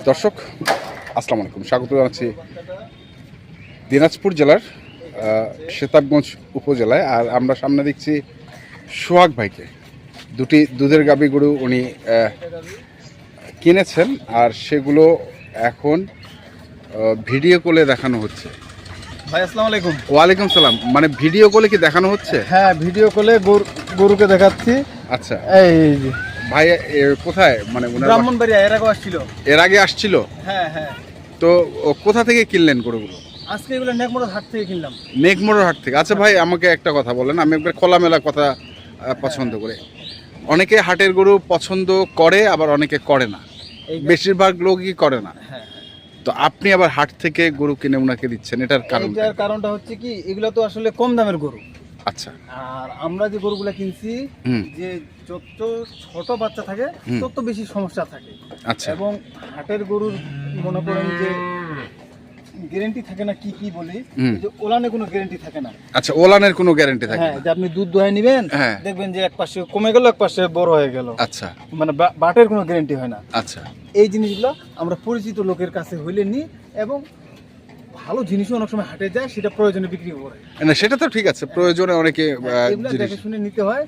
দর্শক আসসালামু আলাইকুম, স্বাগত জানাচ্ছি দিনাজপুর জেলার সেতাবগঞ্জ উপজেলায়। আর আমরা সামনে দেখছি সোহাগ ভাইকে, দুটি দুধের গাভী গরু উনি কিনেছেন আর সেগুলো এখন ভিডিও কলে দেখানো হচ্ছে। ভাই আসসালামু আলাইকুম। ওয়ালাইকুম সালাম। মানে ভিডিও কলে কি দেখানো হচ্ছে? হ্যাঁ, ভিডিও কলে গরুকে দেখাচ্ছি। আচ্ছা, এই যে ভাই কোথায়, মানে ব্রাহ্মণবাড়িয়া এর আগে আসছিল? এর আগে আসছিল? হ্যাঁ হ্যাঁ। তো কোথা থেকে কিনলেন গরুগুলো? আজকে এগুলো নেকমোড়ার হাট থেকে কিনলাম। নেকমোড়ার হাট থেকে। আচ্ছা ভাই, আমাকে একটা কথা বলেন, আমি একবার খোলামেলা কথা পছন্দ করি। অনেকে হাটের গরু পছন্দ করে, আবার অনেকে করে না, বেশিরভাগ লোকই করে না। তো আপনি আবার হাট থেকে গরু কিনে ওনাকে দিচ্ছেন, এটার কারণটা হচ্ছে কি, এগুলো তো আসলে কম দামের গরু। আচ্ছা। আর আমরা যে গরুগুলা কিনছি, যে যত ছোট বাচ্চা থাকে তত বেশি সমস্যা থাকে। আচ্ছা। এবং হাটের গরুর মনে করেন যে গ্যারান্টি থাকে না, কি বলি, যে ওলানে কোনো গ্যারান্টি থাকে না। আচ্ছা, ওলানের কোনো গ্যারান্টি থাকে না? হ্যাঁ, যে আপনি দুধ দোহাই নেবেন, দেখবেন যে এক পাশে কমে গেল, এক পাশে বড় হয়ে গেল। আচ্ছা। মানে বাটের কোনো গ্যারান্টি হয় না। আচ্ছা। এই জিনিসগুলো আমরা পরিচিত লোকের কাছে হইলে নিই, এবং ভালো জিনিসও অনেক সময় হাটে যায়, সেটা প্রয়োজনে বিক্রি করে না, সেটা তো ঠিক আছে, প্রয়োজনে অনেকে দেখে শুনে নিতে হয়।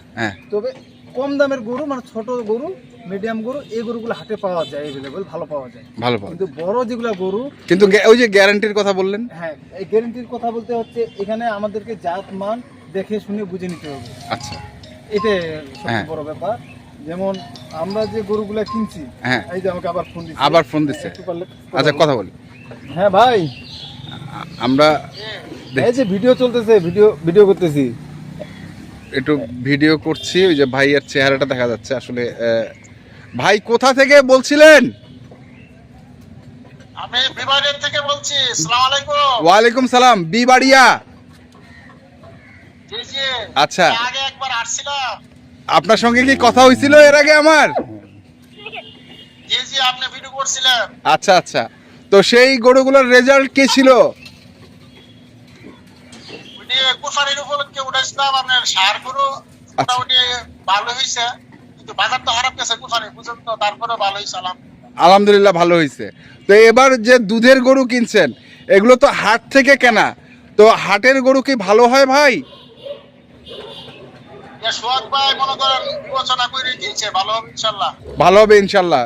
তবে কম দামের গরু, মানে ছোট গরু, মিডিয়াম গরু, এই গরুগুলো হাটে পাওয়া যায়, এভেলেবল ভালো পাওয়া যায়, ভালো পাওয়া। কিন্তু বড় যেগুলো গরু, কিন্তু ওই যে গ্যারান্টির কথা বললেন, হ্যাঁ, এই গ্যারান্টির কথা বলতে হচ্ছে এখানে আমাদেরকে জাত মান দেখে শুনে বুঝে নিতে হবে। আচ্ছা, এটাই সবচেয়ে বড় ব্যাপার। যেমন আমরা যে গরুগুলা কিনছি, এই যে আমাকে আবার ফোন দিচ্ছে। আচ্ছা, কথা বলি। হ্যাঁ ভাই, আমরা এই যে ভিডিও চলতেছে, ভিডিও করতেছি, একটু ভিডিও করছি। ওই যে ভাইয়ের চেহারাটা দেখা যাচ্ছে আসলে। ভাই কোথা থেকে বলছিলেন? আমি বিবাড়িয়া থেকে বলছি। আসসালামু আলাইকুম। ওয়ালাইকুম সালাম। বিবাড়িয়া? জি জি। আচ্ছা, আগে একবার আসছিলাম। আপনার সঙ্গে কি কথা হয়েছিল এর আগে আমার? জি জি, আপনি ভিডিও করছিলেন। আচ্ছা আচ্ছা। তো সেই গরুগুলোর রেজাল্ট কি ছিল? কুরবানির উপলক্ষে উঠাইছিলাম আপনার সার গরু, মোটামুটি ভালো হয়েছে, কিন্তু বাজার তো খারাপ গেছে কুরবানি পর্যন্ত, তারপরে ভালো হয়েছে আলহামদুলিল্লাহ, ভালো হয়েছে। তো এবার যে দুধের গরু কিনছেন, এগুলো তো হাট থেকে কেনা, তো হাটের গরু কি ভালো হয় ভাই? সোহাগ ভাই মনে করেন বিবেচনা করে দিয়েছে, ভালো হবে ইনশাল্লাহ। ভালো হবে ইনশাল্লাহ,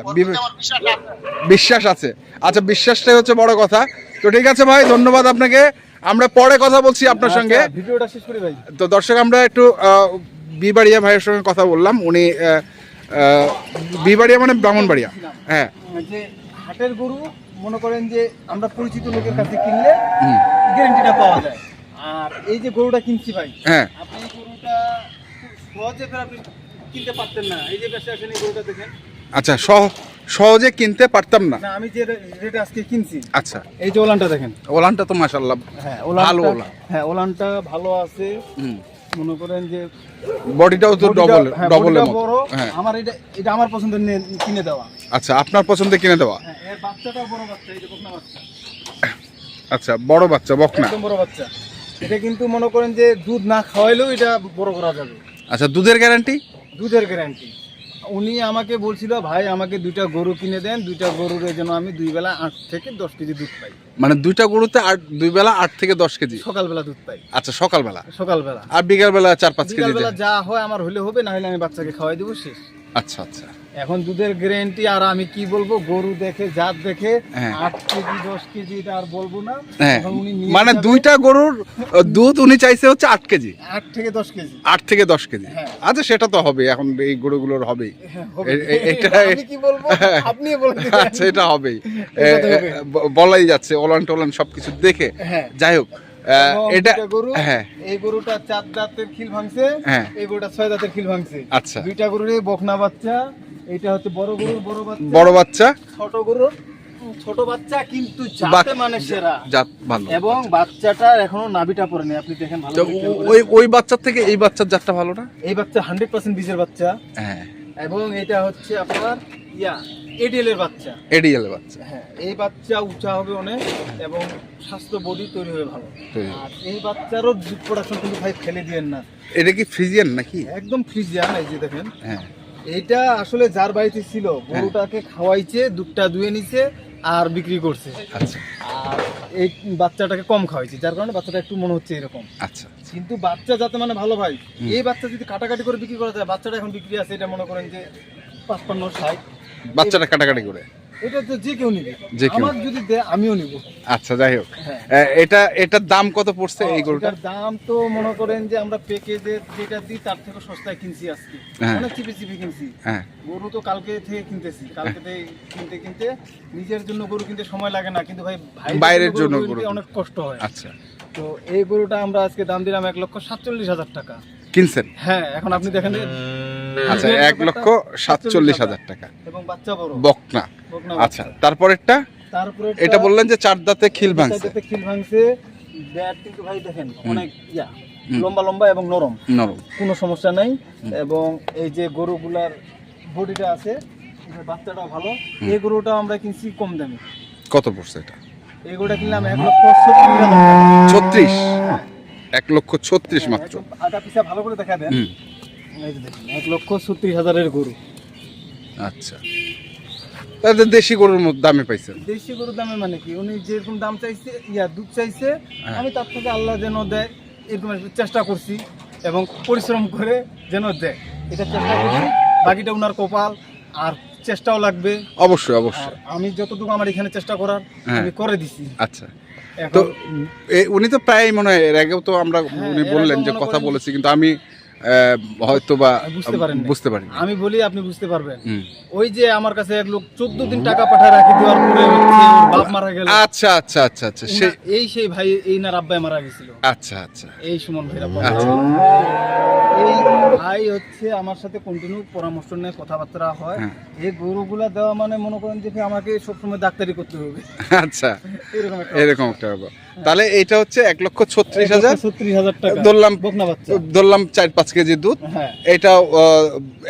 বিশ্বাস আছে। আচ্ছা, বিশ্বাসটাই হচ্ছে বড় কথা। তো ঠিক আছে ভাই, ধন্যবাদ আপনাকে। আমরা পরে কথা বলছি আপনার সঙ্গে। ভিডিওটা শেষ করি ভাই। তো দর্শক, আমরা একটু বিবাড়িয়া ভাইয়ের সঙ্গে কথা বললাম। উনি বিবাড়িয়া মানে ব্রাহ্মণবাড়িয়া। হ্যাঁ, যে হাটের গরু মনে করেন যে আমরা পরিচিত লোকের কাছে কিনলে গ্যারান্টিটা পাওয়া যায়। আর এই যে গরুটা কিনছি ভাই, আপনি এই গরুটা সহজে আপনি কিনতে পারতেন না। এই যে বেশি আসেন, এই গরুটা দেখেন। আচ্ছা, সহজে কিনতে পারতাম না। আমি যে রেটে আজকে কিনছি, আচ্ছা, এই যে ওলানটা দেখেন। ওলানটা তো মাশাআল্লাহ ভালো ওলান। হ্যাঁ, ওলানটা ভালো আছে। মনে করেন যে বডিটাও তো ডবল বড়। আমার এটা আমার পছন্দের কিনে দেওয়া। আচ্ছা, আপনার পছন্দে কিনে দেওয়া। হ্যাঁ, এর বাচ্চাটাও বড় বাচ্চা, এই যে বকনা বাচ্চা। আচ্ছা, বড় বাচ্চা, বকনা, একদম বড় বাচ্চা। এটা কিন্তু মনে করেন যে দুধ না খাওয়াইলেও এটা বড় করা যাবে। আচ্ছা, দুধের গ্যারান্টি? দুধের গ্যারান্টি। উনি আমাকে বলছিল, ভাই আমাকে 2টা গরু কিনে দেন, 2টা গরুর যেন আমি 2 বেলা 8 থেকে 10 কেজি দুধ পাই। মানে 2টা গরুতে 2 বেলা 8 থেকে 10 কেজি সকালবেলা দুধ পাই। আচ্ছা, সকালবেলা। আর বিকালবেলা 4-5 কেজি? বিকালবেলা যা হয় আমার হলে হবে, না হলে আমি বাচ্চাকে খাওয়াই দেবো, শেষ। আচ্ছা আচ্ছা। এখন দুধের গ্যারান্টি আর আমি কি বলবো, গরু দেখে জাত দেখে 8 কেজি 10 কেজি এটা আর বলবো না। মানে 2টা গরুর দুধ উনি চাইছে হচ্ছে 8 কেজি, 8 থেকে 10 কেজি, 8 থেকে 10 কেজি। আচ্ছা, সেটা তো হবে, এখন এই গরুগুলোর হবেই। এটা আমি কি বলবো, আপনি বলে দিন। আচ্ছা, এটা হবেই, বলাই যাচ্ছে ওলান টোলান সবকিছু দেখে। যাই হোক, এটা গরু, এই গরুটা 4 দাঁতের খিল ভাঙছে, এই গরুটা 6 দাঁতের খিল ভাঙছে। আচ্ছা, 2টা গরুরই বকনা বাচ্চা। এটা হচ্ছে বড় গরুর বড় বাচ্চা, ছোট গরুর ছোট বাচ্চা, কিন্তু জাতে মানে সেরা, জাত ভালো। এবং বাচ্চাটা এখনো নাভিটা পড়েনি, আপনি দেখেন ভালো। ওই বাচ্চার থেকে এই বাচ্চার জাতটা ভালো না? এই বাচ্চা 100% বীজের বাচ্চা। এবং এটা হচ্ছে আপনার এডিএল এর বাচ্চা। এডিএল এর বাচ্চা। হ্যাঁ, এই বাচ্চা উঁচা হবে অনেক, এবং স্বাস্থ্য বডি তৈরি হবে ভালো। আর এই বাচ্চারও দুধ প্রোডাকশন কিন্তু ভাই ফেলে দিয়েন না। এটা কি ফ্রিজিয়ান নাকি? একদম ফ্রিজিয়ান, এই যে দেখেন। এইটা আসলে যার বাড়িতে ছিল গরুটাকে খাওয়াইছে, দুধটা দুয়ে নিছে আর বিক্রি করছে। আচ্ছা আর এই বাচ্চাটাকে কম খাওয়াইছে, যার কারণে বাচ্চাটা একটু মনে হচ্ছে এরকম। আচ্ছা কিন্তু বাচ্চা যাতে মানে ভালো ভাই, এই বাচ্চা যদি কাটাকাটি করে বিক্রি করা যায়, বাচ্চাটা এখন বিক্রি আছে এটা মনে করেন যে 55-60। বাচ্চাটা কাটাকাটি করে এটা তো যে কেউ নিবে, যে কেউ। আমার যদি দেয় আমিও নিব। আচ্ছা যাই হোক, হ্যাঁ। এটার দাম কত পড়ছে এই গরুটার? এটার দাম তো মনে করেন যে আমরা প্যাকেজে যেটা দিই তার থেকে সস্তায় কিনছি আজকে, হ্যাঁ। অনেক চিপে চিপে কিনছি। হ্যাঁ গরু তো কালকে থেকে কিনতেছি, কালকে থেকে কিনতে কিনতে নিজের জন্য গরু কিনতে সময় লাগে না, কিন্তু ভাই বাইরের জন্য কিনতে গরু অনেক কষ্ট হয়। আচ্ছা তো এই গরুটা আমরা আজকে দাম দিলাম 1,47,000 টাকা। কিনছেন? হ্যাঁ, এখন আপনি দেখেন যে আচ্ছা 1,47,000 টাকা এবং বাচ্চা বড় বকনা। বকনা আচ্ছা তারপরেরটা? তারপরে এটা বললেন যে 4 দাঁতে খিল ভাঙছে। খিল ভাঙছে, ব্যাট কিন্তু ভাই দেখেন অনেক লম্বা লম্বা এবং নরম, নরম, কোনো সমস্যা নাই। এবং এই যে গরুগুলার বডিটা আছে, এটার বাচ্চাটাও ভালো। এই গরুটা আমরা কিনছি কম দামে। কত পড়ছে এটা? এই গরুটা কিনলাম 1,36,000 টাকা। 36? 1,36,000 মাত্র? একদম আগা পিছা ভালো করে দেখা দেন। হুম। এই যে দেখুন 1,36,000 এর গরু। আচ্ছা, তাহলে দেশি গরুর মধ্যে দামে পাইছেন? দেশি গরুর দামে মানে কি, উনি যেরকম দাম চাইছে, দুধ চাইছে, হ্যাঁ। আমি তার থেকে আল্লাহ যেন দেয় এরকম একটু চেষ্টা করছি এবং পরিশ্রম করে যেন দেয় এটা চেষ্টা করছি। বাকিটা উনার কপাল, আর চেষ্টাও লাগবে অবশ্যই আর অবশ্যই। আমি যতটুকু আমার এখানে চেষ্টা করার হ্যাঁ। আমি করে দিছি। আচ্ছা, এখন তো উনি তো প্রায় মনে হয় এর আগেও তো আমরা হ্যাঁ, উনি এর বললেন আগেও যে মনে কথা করেন- বলেছি, কিন্তু আমি হয়তো বা বুঝতে পারেননি। বুঝতে পারিনি। আমি বলি আপনি বুঝতে পারবেন। হুম। ওই যে আমার কাছে এক লোক 14 দিন টাকা পাঠায় রাখি দেওয়ার পরে হচ্ছে ওর বাপ মারা গেল। আচ্ছা আচ্ছা আচ্ছা আচ্ছা, সে সেই ভাই এই না আব্বাই মারা গেছিল, আচ্ছা আচ্ছা এই সুমন ভাইরা। আচ্ছা। এই ভাই হচ্ছে আমার সাথে কন্টিনিউ পরামর্শ নিয়ে কথাবার্তা হয়। হ্যাঁ। এই গরুগুলা দেওয়া মানে মনে করেন যে আমাকে সবসময় ডাক্তারি করতে হবে, আচ্ছা, এরকম একটা এরকম একটা ব্যাপার। তাহলে এইটা হচ্ছে 1,36,000 1,36,000 টাকা ধরলাম, বকনা বাচ্চা। ধরলাম 4-5 কেজি দুধ। হ্যাঁ, এটাও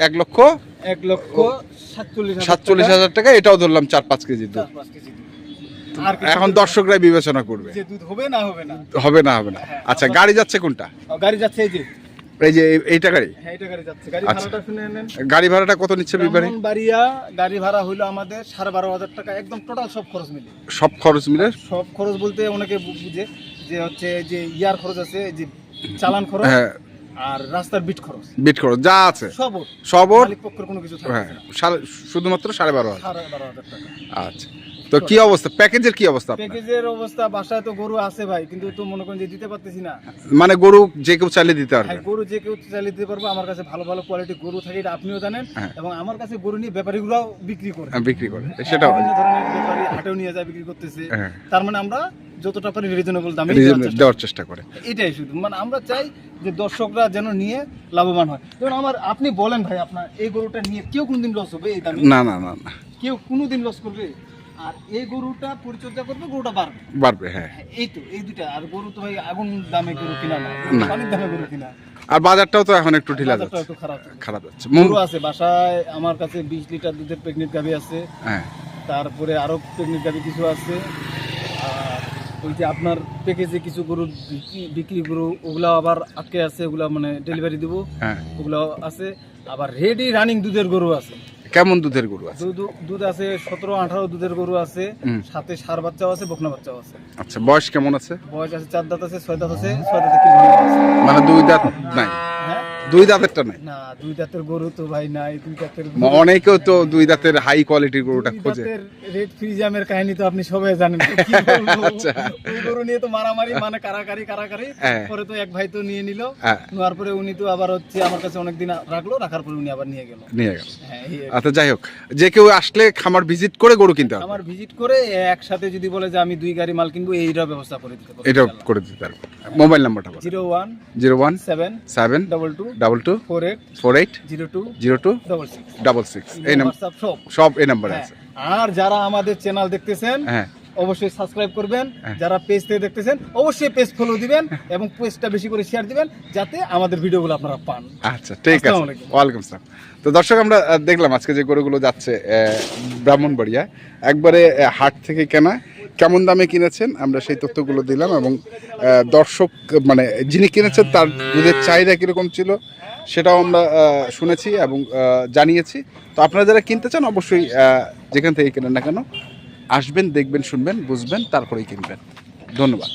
1,47,000 টাকা, এটাও ধরলাম 4-5 কেজি দুধ। 4-5 কেজি দুধ। আর কিছু এখন দুধ দর্শকরাই বিবেচনা করবে যে দুধ হবে না হবে না। হবে না হবে না। আচ্ছা, গাড়ি যাচ্ছে কোনটা? গাড়ি যাচ্ছে এই যে, এই যে এইটা গাড়ি? হ্যাঁ এটা গাড়ি যাচ্ছে। গাড়ি আচ্ছা। ভাড়াটা শুনে নেন। গাড়ি ভাড়াটা কত নিচ্ছে বিবারে? ব্রাহ্মণবাড়িয়া গাড়ি ভাড়া হইলো আমাদের 12,500 টাকা, একদম টোটাল সব খরচ মিলে। সব খরচ মিলে? সব খরচ বলতে অনেকে বুঝে যে হচ্ছে যে ইয়ার খরচ আছে, যে চালান খরচ হ্যাঁ, আর রাস্তার বিট খরচ, বিট খরচ যা আছে সব সব ওর। মালিক পক্ষের কোনো কিছু থাকে হ্যাঁ, না। শুধুমাত্র 12,500। 12,500 টাকা। আচ্ছা, তো কি অবস্থা প্যাকেজের, কি অবস্থা আপনার? প্যাকেজের অবস্থা, বাসায় তো গরু আছে ভাই, কিন্তু তো মনে করেন যে দিতে পারতেছি না। মানে গরু যে কেউ চালিয়ে দিতে পারবে? হ্যাঁ, গরু যে কেউ চালিয়ে দিতে পারবো। আমার কাছে ভালো ভালো কোয়ালিটি গরু থাকে, এটা আপনিও জানেন। হ্যাঁ। এবং আমার কাছে গরু নিয়ে ব্যাপারীগুলোও বিক্রি করে, বিক্রি করে, সেটাও বিভিন্ন ধরনের ব্যাপারী হাটেও নিয়ে যায় বিক্রি করতেছে। হ্যাঁ। তার মানে আমরা যতটা পারি রিজনেবল দামে দেওয়ার চেষ্টা করে। এটাই শুধু, মানে আমরা চাই যে দর্শকরা যেন নিয়ে লাভবান হয়। যেমন আপনি বলেন ভাই, আপনার এই গরুটা নিয়ে কেউ কোনদিন লস হবে? এই দামে না না না না, কেউ কোনোদিন লস করবে? আর এই গরুটা পরিচর্যা করবে, গরুটা বাড়বে। বাড়বে, হ্যাঁ। এই তো এই দুটা। আর গরু তো ভাই আগুন দামে গরু কিনা না, না। পানির দামে গরু কিনা। আর বাজারটাও তো এখন একটু ঢিলা বাজারটা যাচ্ছে, একটু খারাপ। খারাপ যাচ্ছে। গরু আছে বাসায়, আমার কাছে 20 লিটার দুধের প্রেগনেন্ট গাভী আছে। হ্যাঁ, তারপরে আরো প্রেগনেন্ট গাভী কিছু আছে। আর ওই যে আপনার প্যাকেজে কিছু গরু বিক্রি গরু, ওগুলা আবার আটকে আছে, ওগুলা মানে ডেলিভারি দিব, হ্যাঁ। ওগুলো আছে। আবার রেডি রানিং দুধের গরু আছে। কেমন দুধের গরু আছে? দুধ আছে 17-18 দুধের গরু আছে, হুম। সাথে ষাঁড় বাচ্চাও আছে, বকনা বাচ্চাও আছে। আচ্ছা, বয়স কেমন আছে? বয়স আছে 4 দাঁত আছে, 6 দাঁত আছে, 6 দাঁতে কি ভালো আছে। মানে 2 দাঁত নাই? হ্যাঁ, 2 দাঁতেরটা নাই? না 2 দাঁতের গরু তো ভাই নাই, 2 দাঁতের অনেকেও তো 2 দাঁতের হাই কোয়ালিটির গরুটা খোঁজে। রেড ফ্রিজামের কাহিনী তো আপনি সবাই জানেন। কি বলবো? আচ্ছা। ওই গরু নিয়ে তো মারামারি, মানে কারাকারি। হ্যাঁ। পরে তো এক ভাই তো নিয়ে নিল, হ্যাঁ। নেওয়ার পরে উনি তো আবার হচ্ছে আমার কাছে অনেকদিন রাখলো, রাখার পরে উনি আবার নিয়ে গেল। নিয়ে গেল। হ্যাঁ, আচ্ছা, যাই হোক, যে কেউ আসলে খামার ভিজিট করে গরু কিনতে হবে। আমার ভিজিট করে একসাথে যদি বলে যে আমি 2 গাড়ি মাল কিনবো, এইটার ব্যবস্থা করে দিতে পারবো। এটা করে দিতে পারবো। মোবাইল নাম্বারটা বলো। 01 01 7 7 22 22 48 48 02 02 66 66। এই নাম্বার, হোয়াটসঅ্যাপ সব। সব এই নাম্বারে হ্যাঁ। আছে। আর যারা আমাদের চ্যানেল দেখতেছেন হ্যাঁ, অবশ্যই সাবস্ক্রাইব করবেন। হ্যাঁ। যারা পেজ থেকে দেখতেছেন অবশ্যই পেজ ফলো দিবেন এবং পেজটা বেশি করে শেয়ার দিবেন, যাতে আমাদের ভিডিওগুলো আপনারা পান। আচ্ছা, ঠিক আছে। আসসালামু আলাইকুম। ওয়ালাইকুম আসসালাম। তো দর্শক, আমরা দেখলাম আজকে যে গরুগুলো যাচ্ছে ব্রাহ্মণবাড়িয়া, একবারে হাট থেকে কেনা, কেমন দামে কিনেছেন আমরা সেই তথ্যগুলো দিলাম। এবং দর্শক মানে যিনি কিনেছেন তার দুধের চাহিদা কীরকম ছিল সেটাও আমরা শুনেছি এবং জানিয়েছি। তো আপনারা যারা কিনতে চান অবশ্যই যেখান থেকে কেনেন না কেন আসবেন, দেখবেন, শুনবেন, বুঝবেন, তারপরেই কিনবেন। ধন্যবাদ।